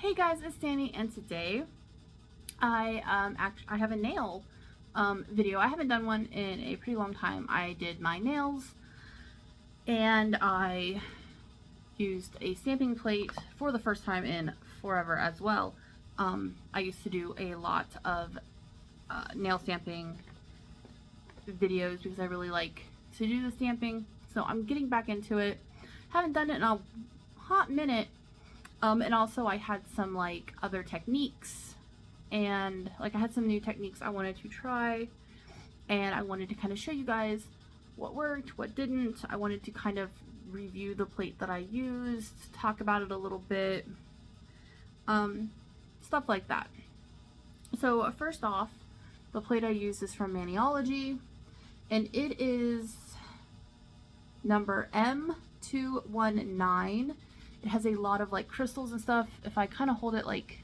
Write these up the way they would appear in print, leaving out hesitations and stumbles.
Hey guys, it's Danny, and today I have a nail video. I haven't done one in a pretty long time. I did my nails and I used a stamping plate for the first time in forever as well. I used to do a lot of nail stamping videos because I really like to do the stamping, so I'm getting back into it. Haven't done it in a hot minute. And also I had some like other techniques, and like I had some new techniques I wanted to try, and I wanted to kind of show you guys what worked, what didn't. I wanted to kind of review the plate that I used, talk about it a little bit, stuff like that. So first off, the plate I used is from Maniology, and it is number M219. It has a lot of like crystals and stuff. If I kind of hold it like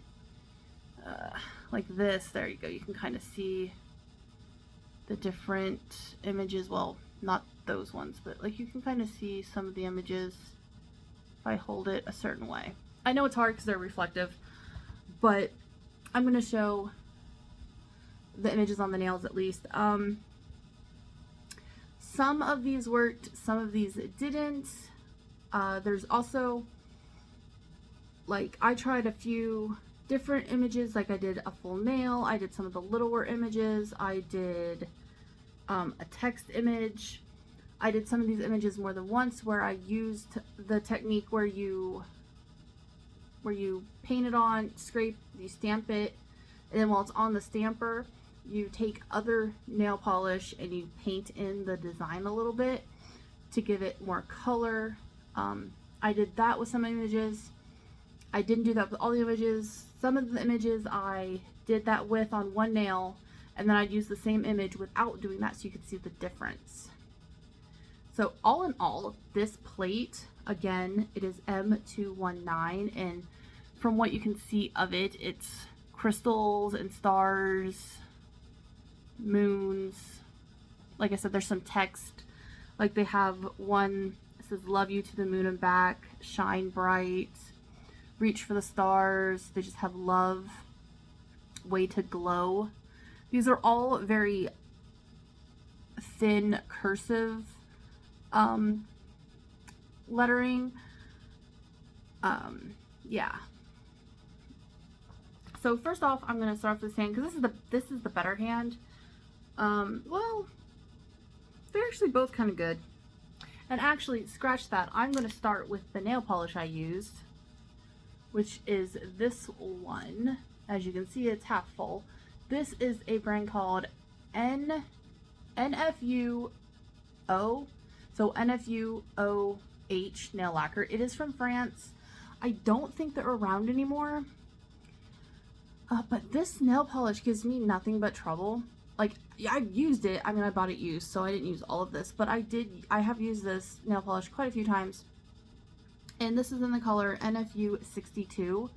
this, there you go, you can kind of see the different images. Well, not those ones, but like you can kind of see some of the images if I hold it a certain way. I know it's hard because they're reflective, but I'm going to show the images on the nails at least. Some of these worked, some of these didn't. There's also, like, I tried a few different images. Like I did a full nail, I did some of the littler images, I did a text image. I did some of these images more than once where I used the technique where you paint it on, scrape, you stamp it, and then while it's on the stamper, you take other nail polish and you paint in the design a little bit to give it more color. I did that with some images. I didn't do that with all the images. Some of the images I did that with on one nail, and then I'd use the same image without doing that so you could see the difference. So all in all, this plate, again, it is M219, and from what you can see of it, it's crystals and stars, moons. Like I said, there's some text. Like they have one that says "Love you to the moon and back," "Shine bright," "Reach for the stars." They just have "Love," "Way to glow." These are all very thin cursive lettering. Yeah. So first off, I'm gonna start off with this hand because this is the better hand. Well, they're actually both kind of good. And actually, scratch that. I'm gonna start with the nail polish I used, which is this one. As you can see, it's half full. This is a brand called NFUO. So NFUOH nail lacquer. It is from France. I don't think they're around anymore. But this nail polish gives me nothing but trouble. Like, I've used it. I mean, I bought it used, so I didn't use all of this, but I have used this nail polish quite a few times. And this is in the color NFU62.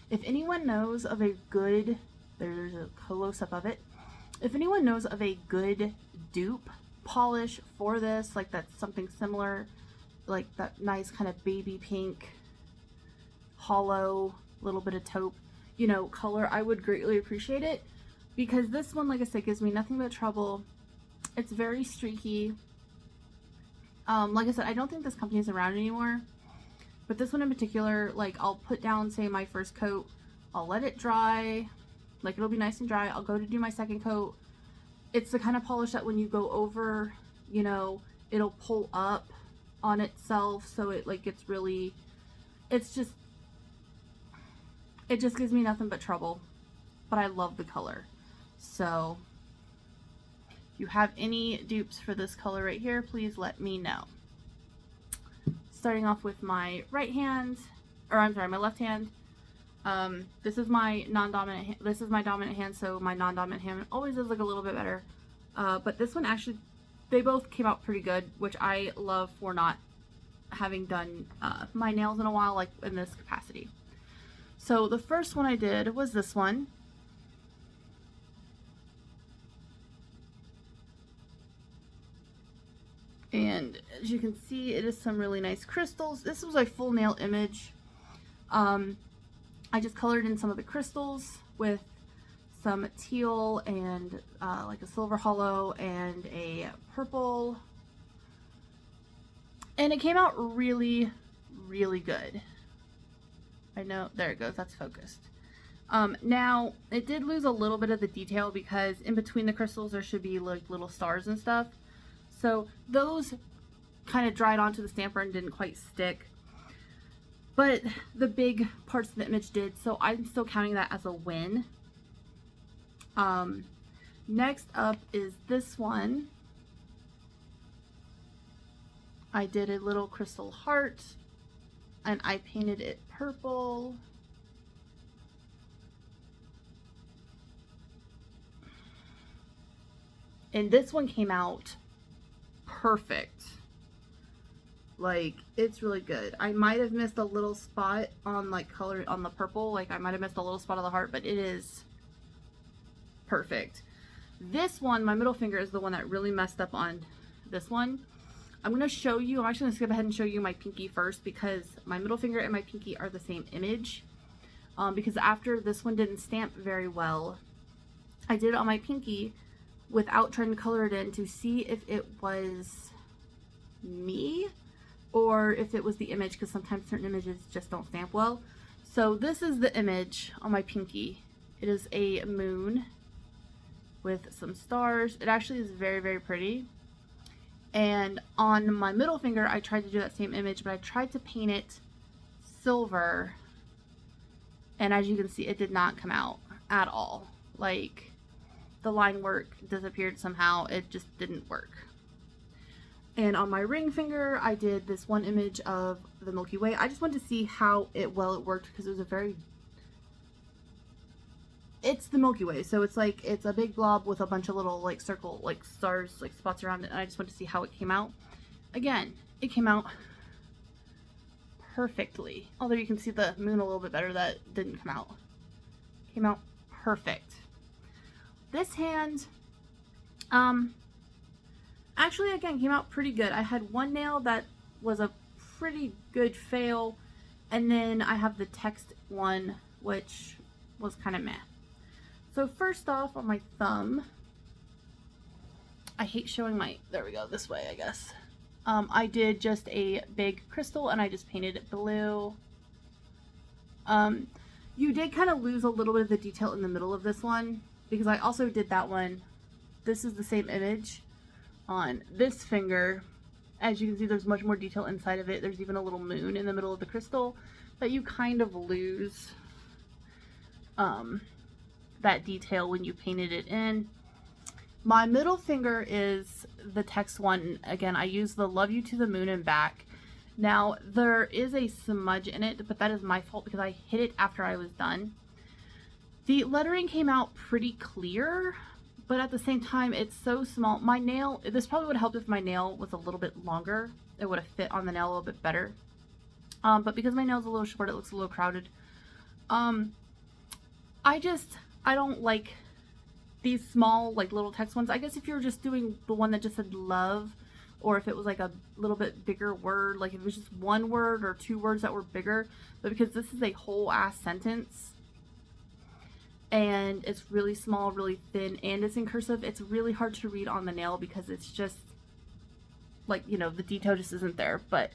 If anyone knows of a good, there's a close-up of it. If anyone knows of a good dupe polish for this, like that's something similar, like that nice kind of baby pink, hollow, little bit of taupe, you know, color, I would greatly appreciate it. Because this one, like I said, gives me nothing but trouble. It's very streaky. Like I said, I don't think this company is around anymore. But this one in particular, like I'll put down, say, my first coat. I'll let it dry. Like it'll be nice and dry. I'll go to do my second coat. It's the kind of polish that when you go over, you know, it'll pull up on itself. So it like gets really, it just gives me nothing but trouble. But I love the color. So if you have any dupes for this color right here, please let me know. Starting off with my right hand, or I'm sorry, my left hand. This is my non-dominant hand. This is my dominant hand, so my non-dominant hand always does look a little bit better. But this one actually, they both came out pretty good, which I love for not having done my nails in a while, like in this capacity. So the first one I did was this one. And as you can see, it is some really nice crystals. This was a full nail image. I just colored in some of the crystals with some teal and like a silver hollow and a purple. And it came out really, really good. I know, there it goes, that's focused. Now, it did lose a little bit of the detail because in between the crystals there should be like little stars and stuff. So those kind of dried onto the stamper and didn't quite stick. But the big parts of the image did, so I'm still counting that as a win. Next up is this one. I did a little crystal heart and I painted it purple. And this one came out perfect. Like, it's really good. I might have missed a little spot on like color on the purple. Like I might have missed a little spot of the heart, but it is perfect. This one, my middle finger, is the one that really messed up on this one. I'm going to show you, I'm actually going to skip ahead and show you my pinky first because my middle finger and my pinky are the same image. Because after this one didn't stamp very well, I did it on my pinky without trying to color it in to see if it was me or if it was the image, because sometimes certain images just don't stamp well. So this is the image on my pinky. It is a moon with some stars. It actually is very, very pretty. And on my middle finger, I tried to do that same image, but I tried to paint it silver. And as you can see, it did not come out at all. Like, the line work disappeared somehow. It just didn't work. And on my ring finger, I did this one image of the Milky Way. I just wanted to see how well it worked because it was a very... It's the Milky Way, so it's like, it's a big blob with a bunch of little like circle, like stars, like spots around it, and I just wanted to see how it came out. Again, it came out perfectly. Although you can see the moon a little bit better, that didn't come out. Came out perfect. This hand, actually again came out pretty good. I had one nail that was a pretty good fail, and then I have the text one, which was kind of meh. So first off, on my thumb, I hate showing my, there we go, this way I guess. I did just a big crystal and I just painted it blue. You did kind of lose a little bit of the detail in the middle of this one because I also did that one. This is the same image on this finger. As you can see, there's much more detail inside of it. There's even a little moon in the middle of the crystal that you kind of lose. That detail when you painted it in. My middle finger is the text one. Again, I use the Love You to the Moon and Back. Now, there is a smudge in it, but that is my fault because I hit it after I was done. The lettering came out pretty clear, but at the same time, it's so small. My nail, this probably would have helped if my nail was a little bit longer. It would have fit on the nail a little bit better. But because my nail's a little short, it looks a little crowded. I don't like these small, like little text ones. I guess if you were just doing the one that just said love, or if it was like a little bit bigger word, like if it was just one word or two words that were bigger, but because this is a whole ass sentence and it's really small, really thin, and it's in cursive, it's really hard to read on the nail because it's just like, you know, the detail just isn't there. But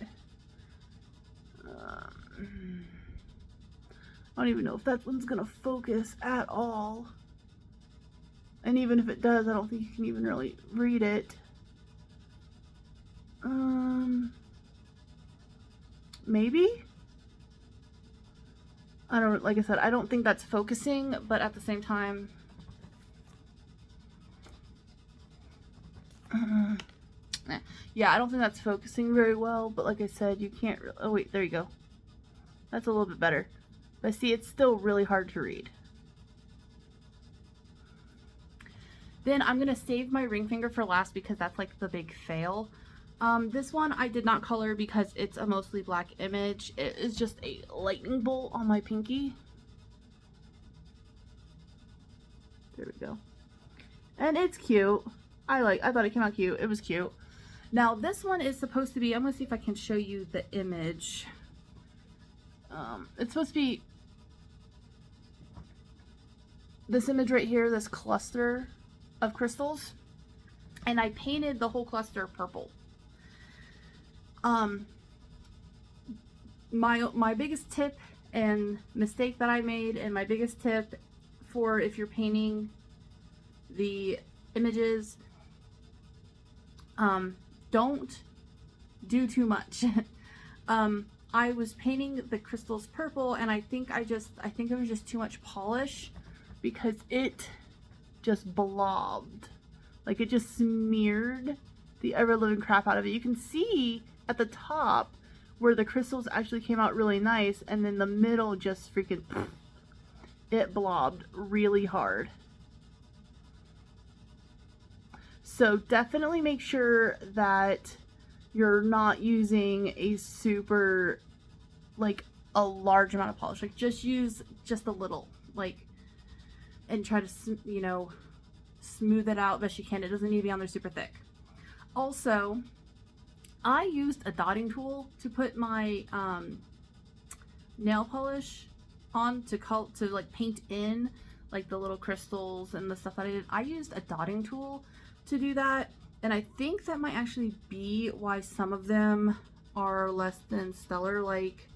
I don't even know if that one's gonna focus at all. And even if it does, I don't think you can even really read it. Maybe? I don't, like I said, I don't think that's focusing, but at the same time, yeah, I don't think that's focusing very well, but like I said, you can't really, oh wait, there you go. That's a little bit better. But see, it's still really hard to read. Then I'm going to save my ring finger for last because that's like the big fail. This one I did not color because it's a mostly black image. It is just a lightning bolt on my pinky. There we go. And it's cute. I thought it came out cute. It was cute. Now this one is supposed to be, I'm going to see if I can show you the image. It's supposed to be this image right here, this cluster of crystals, and I painted the whole cluster purple. My biggest tip and mistake that I made, and my biggest tip for if you're painting the images, don't do too much. I was painting the crystals purple, and I think it was just too much polish, because it just blobbed. Like, it just smeared the ever-living crap out of it. You can see at the top where the crystals actually came out really nice, and then the middle just freaking, it blobbed really hard. So definitely make sure that you're not using a super, like, a large amount of polish. Like, just use just a little, like, and try to, you know, smooth it out best you can. It doesn't need to be on there super thick. Also, I used a dotting tool to put my nail polish on to like paint in like the little crystals and the stuff that I did. I used a dotting tool to do that, and I think that might actually be why some of them are less than stellar. Like,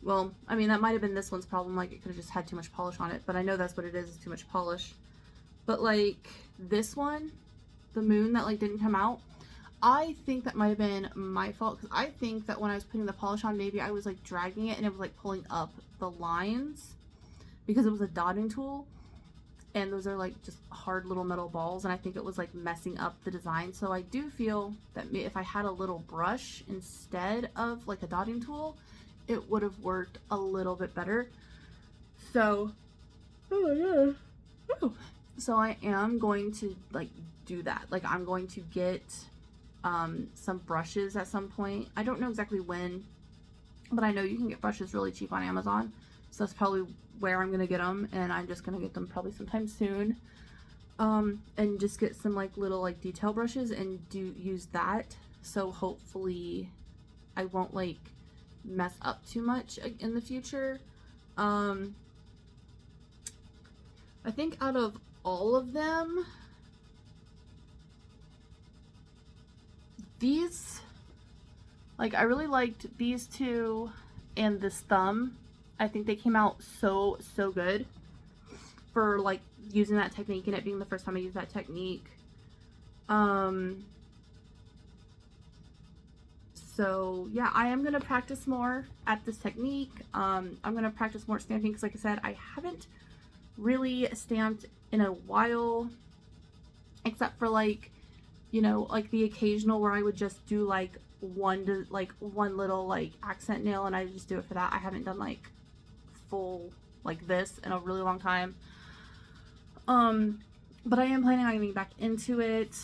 well, I mean, that might have been this one's problem. Like, it could have just had too much polish on it, but I know that's what it is too much polish. But like this one, the moon that like didn't come out, I think that might have been my fault, because I think that when I was putting the polish on, maybe I was like dragging it and it was like pulling up the lines, because it was a dotting tool, and those are like just hard little metal balls, and I think it was like messing up the design. So I do feel that if I had a little brush instead of like a dotting tool, it would have worked a little bit better. So, oh yeah. Oh. So I am going to like do that. Like, I'm going to get some brushes at some point. I don't know exactly when, but I know you can get brushes really cheap on Amazon. So that's probably where I'm going to get them, and I'm just going to get them probably sometime soon. And just get some like little like detail brushes and use that. So hopefully I won't like mess up too much in the future. I think out of all of them, these, like, I really liked these two and this thumb. I think they came out so good for like using that technique, and it being the first time I used that technique. So yeah, I am gonna practice more at this technique. I'm gonna practice more stamping, because like I said, I haven't really stamped in a while, except for like, you know, like the occasional where I would just do like one little like accent nail, and I just do it for that. I haven't done like full like this in a really long time. But I am planning on getting back into it.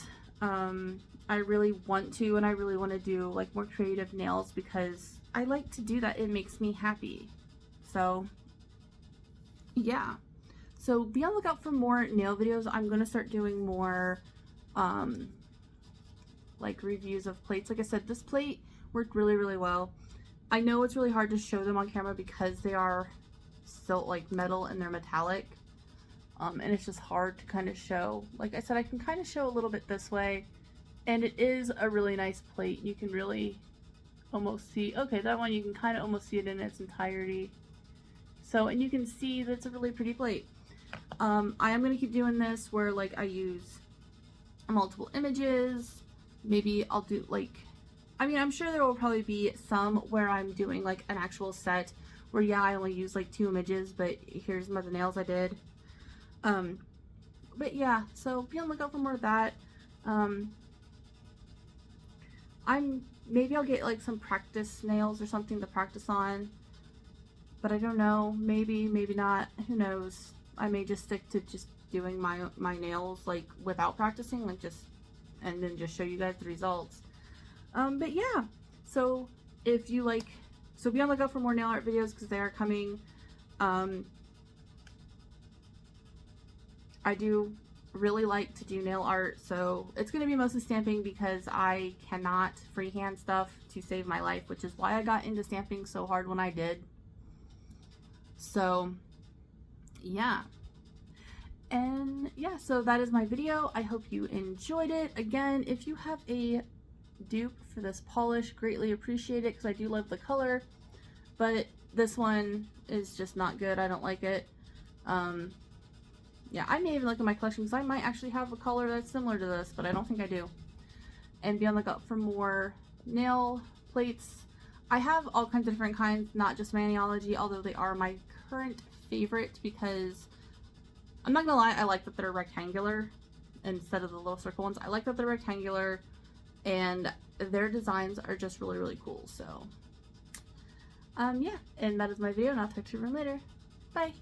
I really want to, and I really want to do like more creative nails, because I like to do that. It makes me happy. So yeah. So be on the lookout for more nail videos. I'm going to start doing more like reviews of plates. Like I said, this plate worked really well. I know it's really hard to show them on camera because they are still like metal and they're metallic. And it's just hard to kind of show. Like I said, I can kind of show a little bit this way, and it is a really nice plate. You can really almost see, okay, that one you can kind of almost see it in its entirety. So, and you can see that it's a really pretty plate. I am going to keep doing this where like I use multiple images. Maybe I'll do like, I mean, I'm sure there will probably be some where I'm doing like an actual set where, yeah, I only use like 2 images, but here's some of the nails I did. But yeah, so be on the lookout for more of that. Maybe I'll get like some practice nails or something to practice on, but I don't know, maybe not, who knows. I may just stick to just doing my nails like without practicing, like just, and then just show you guys the results. But yeah, so if you like, so be on the lookout for more nail art videos, because they are coming. I do really like to do nail art, so it's going to be mostly stamping, because I cannot freehand stuff to save my life, which is why I got into stamping so hard when I did. So yeah, And yeah, so that is my video. I hope you enjoyed it. Again, if you have a dupe for this polish, greatly appreciate it because I do love the color, but this one is just not good. I don't like it. Yeah, I may even look at my collection because I might actually have a color that's similar to this, but I don't think I do. And be on the lookout for more nail plates. I have all kinds of different kinds, not just maniology, although they are my current favorite because I'm not gonna lie, I like that they're rectangular instead of the little circle ones. I like that they're rectangular and their designs are just really, really cool. So, yeah, and that is my video, and I'll talk to you later. Bye.